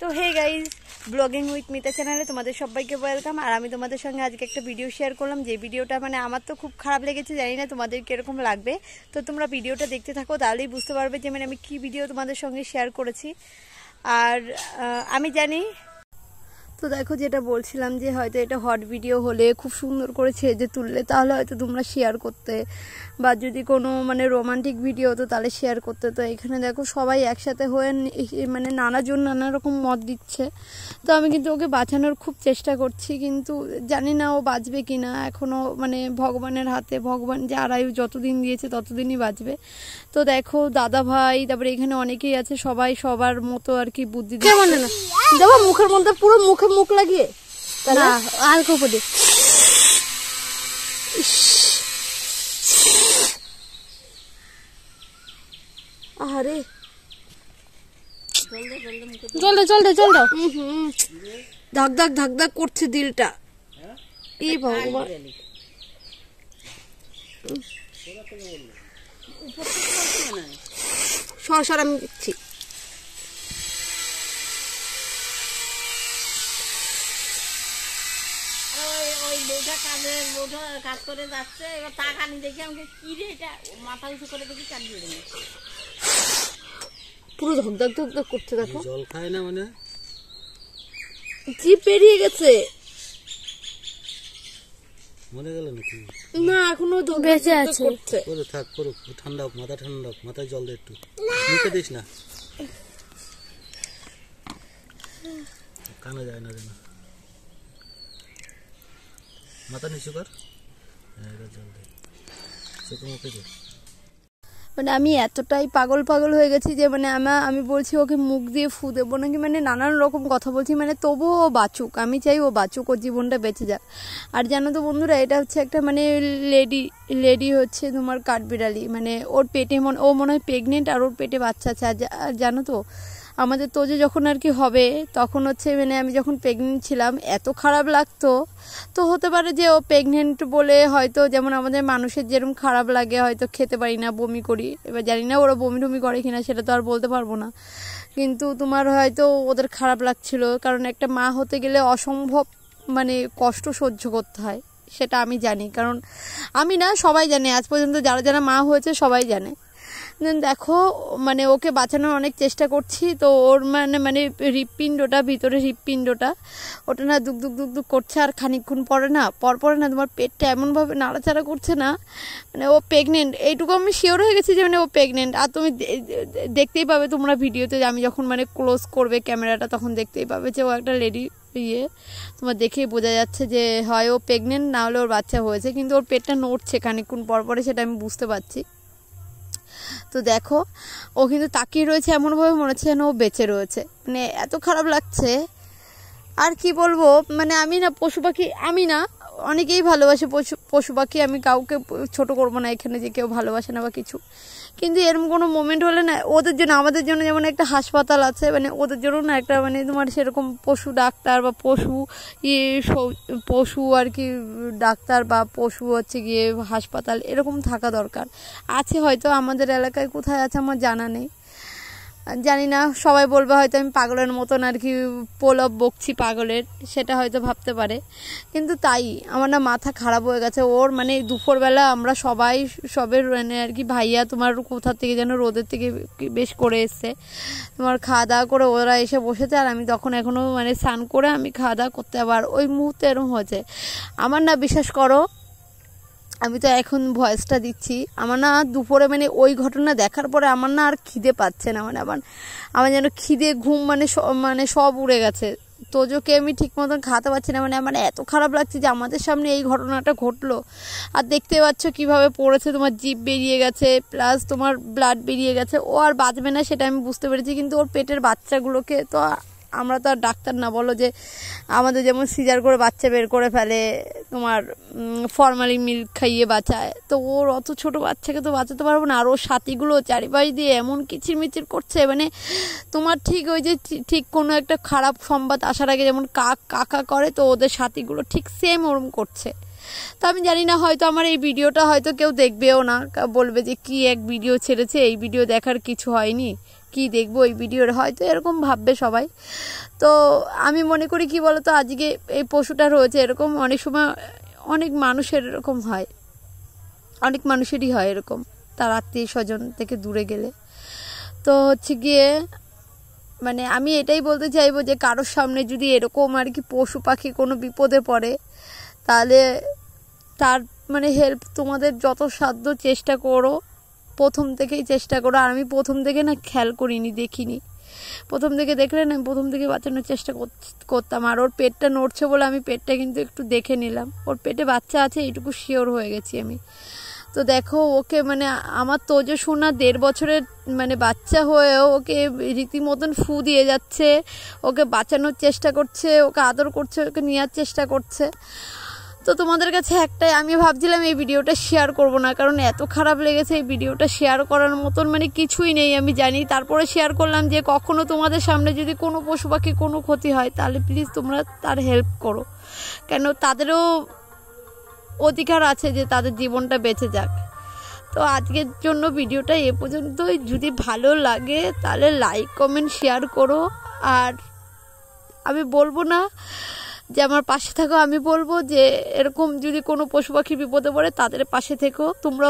তো hey guys, blogging with Mita চ্যানেলে তোমাদের সবাইকে ওয়েলকাম। আর আমি তোমাদের সঙ্গে আজকে একটা ভিডিও শেয়ার করলাম, যে ভিডিওটা মানে আমার তো খুব খারাপ লেগেছে, জানি না তোমাদের কিরকম লাগবে। তো তোমরা ভিডিওটা দেখতে থাকো, তাহলেই বুঝতে পারবে যে মানে আমি কি ভিডিও তোমাদের সঙ্গে শেয়ার করেছি। আর আমি জানি তো দেখো, যেটা বলছিলাম যে হয়তো এটা হট ভিডিও হলে খুব সুন্দর করে ছেজে তুললে তাহলে হয়তো তোমরা শেয়ার করতে, বা যদি কোনো মানে রোমান্টিক ভিডিও হতো তাহলে শেয়ার করতে। তো এখানে দেখো সবাই একসাথে হয়ে মানে নানাজন নানা রকম মত দিচ্ছে। তো আমি কিন্তু ওকে বাঁচানোর খুব চেষ্টা করছি, কিন্তু জানি না ও বাঁচবে কি না। এখনও মানে ভগবানের হাতে, ভগবান যে আয়ু যতদিন দিয়েছে ততদিনই বাঁচবে। তো দেখো দাদা ভাই, তারপরে এখানে অনেকেই আছে, সবাই সবার মতো আর কি বুদ্ধি দিয়ে মানে না দেবো মুখের মধ্যে, পুরো মুখে মুখ লাগিয়ে না হালকা উপরে আরে জল দাও। ধাক ধাক ধাক ধাক করছে দিলটা। এই ভগবান, সর আমি দিচ্ছি। কাজ করে যাচ্ছে, এবার টাকা নি দেখি আমাকে কি রে এটা, মাথা উঁচু করে দেখি কাটিয়ে দেবে, পুরো ধকধক ধকধক করছে। দেখো জল খায় না মানে জিভ বেরিয়ে গেছে, মনে গেল নাকি? না এখনো বেঁচে আছে। করে থাক, করুক, ঠান্ডা হোক, মাথা ঠান্ডা হোক, মাথায় জল দে একটু, মুখে দিস না, কানে যায় না যেন, মাথা নিচু কর, জল দে, চোখে মুখে দে। মানে আমি এতটাই পাগল হয়ে গেছি যে মানে আমি বলছি ওকে মুখ দিয়ে ফু দেবো নাকি, মানে নানান রকম কথা বলছি, মানে তবুও ও বাঁচুক, আমি চাই ও বাঁচুক, ওর জীবনটা বেঁচে যাক। আর জানো তো বন্ধুরা, এটা হচ্ছে একটা মানে লেডি হচ্ছে তোমার কাঠবিড়ালি, মানে ওর পেটে ও মনে হয় প্রেগনেন্ট, আর ওর পেটে বাচ্চা আছে। আর জানো তো আমাদের তোজো যখন আর কি হবে তখন হচ্ছে মানে আমি যখন প্রেগনেন্ট ছিলাম এত খারাপ লাগতো। তো হতে পারে যে ও প্রেগনেন্ট বলে হয়তো যেমন আমাদের মানুষের যেরকম খারাপ লাগে, হয়তো খেতে পারি না, বমি করি। এবার জানি না ওরা বমি টমি করে কিনা, সেটা তো আর বলতে পারবো না, কিন্তু তোমার হয়তো ওদের খারাপ লাগছিল, কারণ একটা মা হতে গেলে অসম্ভব মানে কষ্ট সহ্য করতে হয়, সেটা আমি জানি। কারণ আমি না, সবাই জানে, আজ পর্যন্ত যারা যারা মা হয়েছে সবাই জানে। দেখো মানে ওকে বাঁচানোর অনেক চেষ্টা করছি, তো ওর মানে হৃৎপিণ্ডটা, ভিতরে হৃৎপিণ্ডটা ওটা না দুক দুক দুক দুক করছে, আর খানিকক্ষণ পরে না তোমার পেটটা এমনভাবে নাড়াচাড়া করছে না, মানে ও প্রেগনেন্ট, এইটুকু আমি শিওর হয়ে গেছি যে মানে ও প্রেগনেন্ট। আর তুমি দেখতেই পাবে তোমরা ভিডিওতে, আমি যখন মানে ক্লোজ করবে ক্যামেরাটা তখন দেখতেই পাবে যে ও একটা লেডি তোমার দেখেই বোঝা যাচ্ছে যে হয় ও প্রেগনেন্ট, না হলে ওর বাচ্চা হয়েছে, কিন্তু ওর পেটটা নড়ছে খানিকক্ষণ পরে, সেটা আমি বুঝতে পারছি। তো দেখো ও কিন্তু তাকিয়ে রয়েছে, এমনভাবে মনে হচ্ছে যেন ও বেঁচে রয়েছে, মানে এত খারাপ লাগছে। আর কি বলবো, মানে আমি না পশু পাখি, আমি না, অনেকেই ভালোবাসে পশু পাখি, আমি কাউকে ছোট করবো না এখানে যে কেউ ভালোবাসে না বা কিছু, কিন্তু এরকম কোনো মোমেন্ট হলে না ওদের জন্য, আমাদের জন্য যেমন একটা হাসপাতাল আছে, মানে ওদের জন্য না একটা মানে তোমার সেরকম পশু ডাক্তার বা পশু আর কি ডাক্তার বা পশু হচ্ছে গিয়ে হাসপাতাল এরকম থাকা দরকার। আছে হয়তো আমাদের এলাকায়, কোথায় আছে আমার জানা নেই, জানি না। সবাই বলবে হয়তো আমি পাগলের মতন আর কি প্রলাপ বকছি পাগলের, সেটা হয়তো ভাবতে পারে, কিন্তু তাই আমার না মাথা খারাপ হয়ে গেছে। ওর মানে দুপুরবেলা আমরা সবের মানে আর কি ভাইয়া তোমার কোথা থেকে যেন রোদের থেকে বেশ করে এসছে, তোমার খাওয়া দাওয়া করে ওরা এসে বসেছে, আর আমি তখন এখনও মানে স্নান করে আমি খাওয়া দাওয়া করতে, আবার ওই মুহূর্তে এরকম হয়েছে। আমার না বিশ্বাস করো, আমি তো এখন ভয়েসটা দিচ্ছি, আমার না দুপুরে মানে ওই ঘটনা দেখার পরে আমার না আর খিদে পাচ্ছে না, মানে আমার যেন খিদে ঘুম মানে সব উড়ে গেছে। তোজোকে আমি ঠিক মতন খাওয়াতে পারছি না, মানে আমার এত খারাপ লাগছে যে আমাদের সামনে এই ঘটনাটা ঘটলো। আর দেখতে পাচ্ছ কিভাবে পড়েছে, তোমার জিভ বেরিয়ে গেছে, প্লাস তোমার ব্লাড বেরিয়ে গেছে। ও আর বাঁচবে না সেটা আমি বুঝতে পেরেছি, কিন্তু ওর পেটের বাচ্চাগুলোকে তো আমরা তো আর ডাক্তার না, বলো যে আমাদের যেমন সিজার করে বাচ্চা বের করে ফেলে, তোমার ফরমালিন মিল্ক খাইয়ে বাঁচায়, তো ওর অত ছোট বাচ্চাকে তো বাঁচাতে পারবো না। আর ওর সাথীগুলো চারিপাশ দিয়ে এমন কিচিরমিচির করছে, মানে তোমার ঠিক ওই যে ঠিক কোনো একটা খারাপ সংবাদ আসার আগে যেমন কাকা করে, তো ওদের সাথীগুলো ঠিক সেম ওরম করছে। তো আমি জানি না, হয়তো আমার এই ভিডিওটা হয়তো কেউ দেখবেও না, বলবে যে কি এক ভিডিও ছেড়েছে, এই ভিডিও দেখার কিছু হয়নি, কি দেখবো এই ভিডিওর, হয়তো এরকম ভাববে সবাই। তো আমি মনে করি কি বলতো, আজকে এই পশুটা রয়েছে এরকম, অনেক সময় অনেক মানুষের এরকম হয়, অনেক মানুষেরই হয় এরকম, তার আত্মীয় স্বজন থেকে দূরে গেলে। তো হচ্ছে গিয়ে মানে আমি এটাই বলতে চাইবো যে কারোর সামনে যদি এরকম আর কি পশু পাখি কোনো বিপদে পড়ে, তাহলে তার মানে হেল্প তোমাদের যত সাধ্য চেষ্টা করো, প্রথম থেকেই চেষ্টা করো। আর আমি প্রথম থেকে না খেয়াল করিনি, দেখিনি, প্রথম থেকে দেখলে না প্রথম থেকে বাঁচানোর চেষ্টা করতাম। আর ওর পেটটা নড়ছে বলে আমি পেটটা কিন্তু একটু দেখে নিলাম, ওর পেটে বাচ্চা আছে এইটুকু শিওর হয়ে গেছি আমি। তো দেখো ওকে মানে আমার তোজো সোনা 1.5 বছরের মানে বাচ্চা হয়েও ওকে রীতিমতন ফু দিয়ে যাচ্ছে, ওকে বাঁচানোর চেষ্টা করছে, ওকে আদর করছে, ওকে নেওয়ার চেষ্টা করছে। তো তোমাদের কাছে একটাই, আমি ভাবছিলাম এই ভিডিওটা শেয়ার করব না, কারণ এত খারাপ লেগেছে, এই ভিডিওটা শেয়ার করার মতন মানে কিছুই নেই আমি জানি, তারপরে শেয়ার করলাম যে কখনো তোমাদের সামনে যদি কোনো পশু পাখি কোনো ক্ষতি হয় তাহলে প্লিজ তোমরা তার হেল্প করো, কেন তাদেরও অধিকার আছে যে তাদের জীবনটা বেঁচে যাক। তো আজকের জন্য ভিডিওটা এ পর্যন্তই। যদি ভালো লাগে তাহলে লাইক কমেন্ট শেয়ার করো। আর আমি বলবো না যে আমার পাশে থাকো, আমি বলবো যে এরকম যদি কোনো পশু পাখি বিপদে পড়ে তাদের পাশে থেকো তোমরা।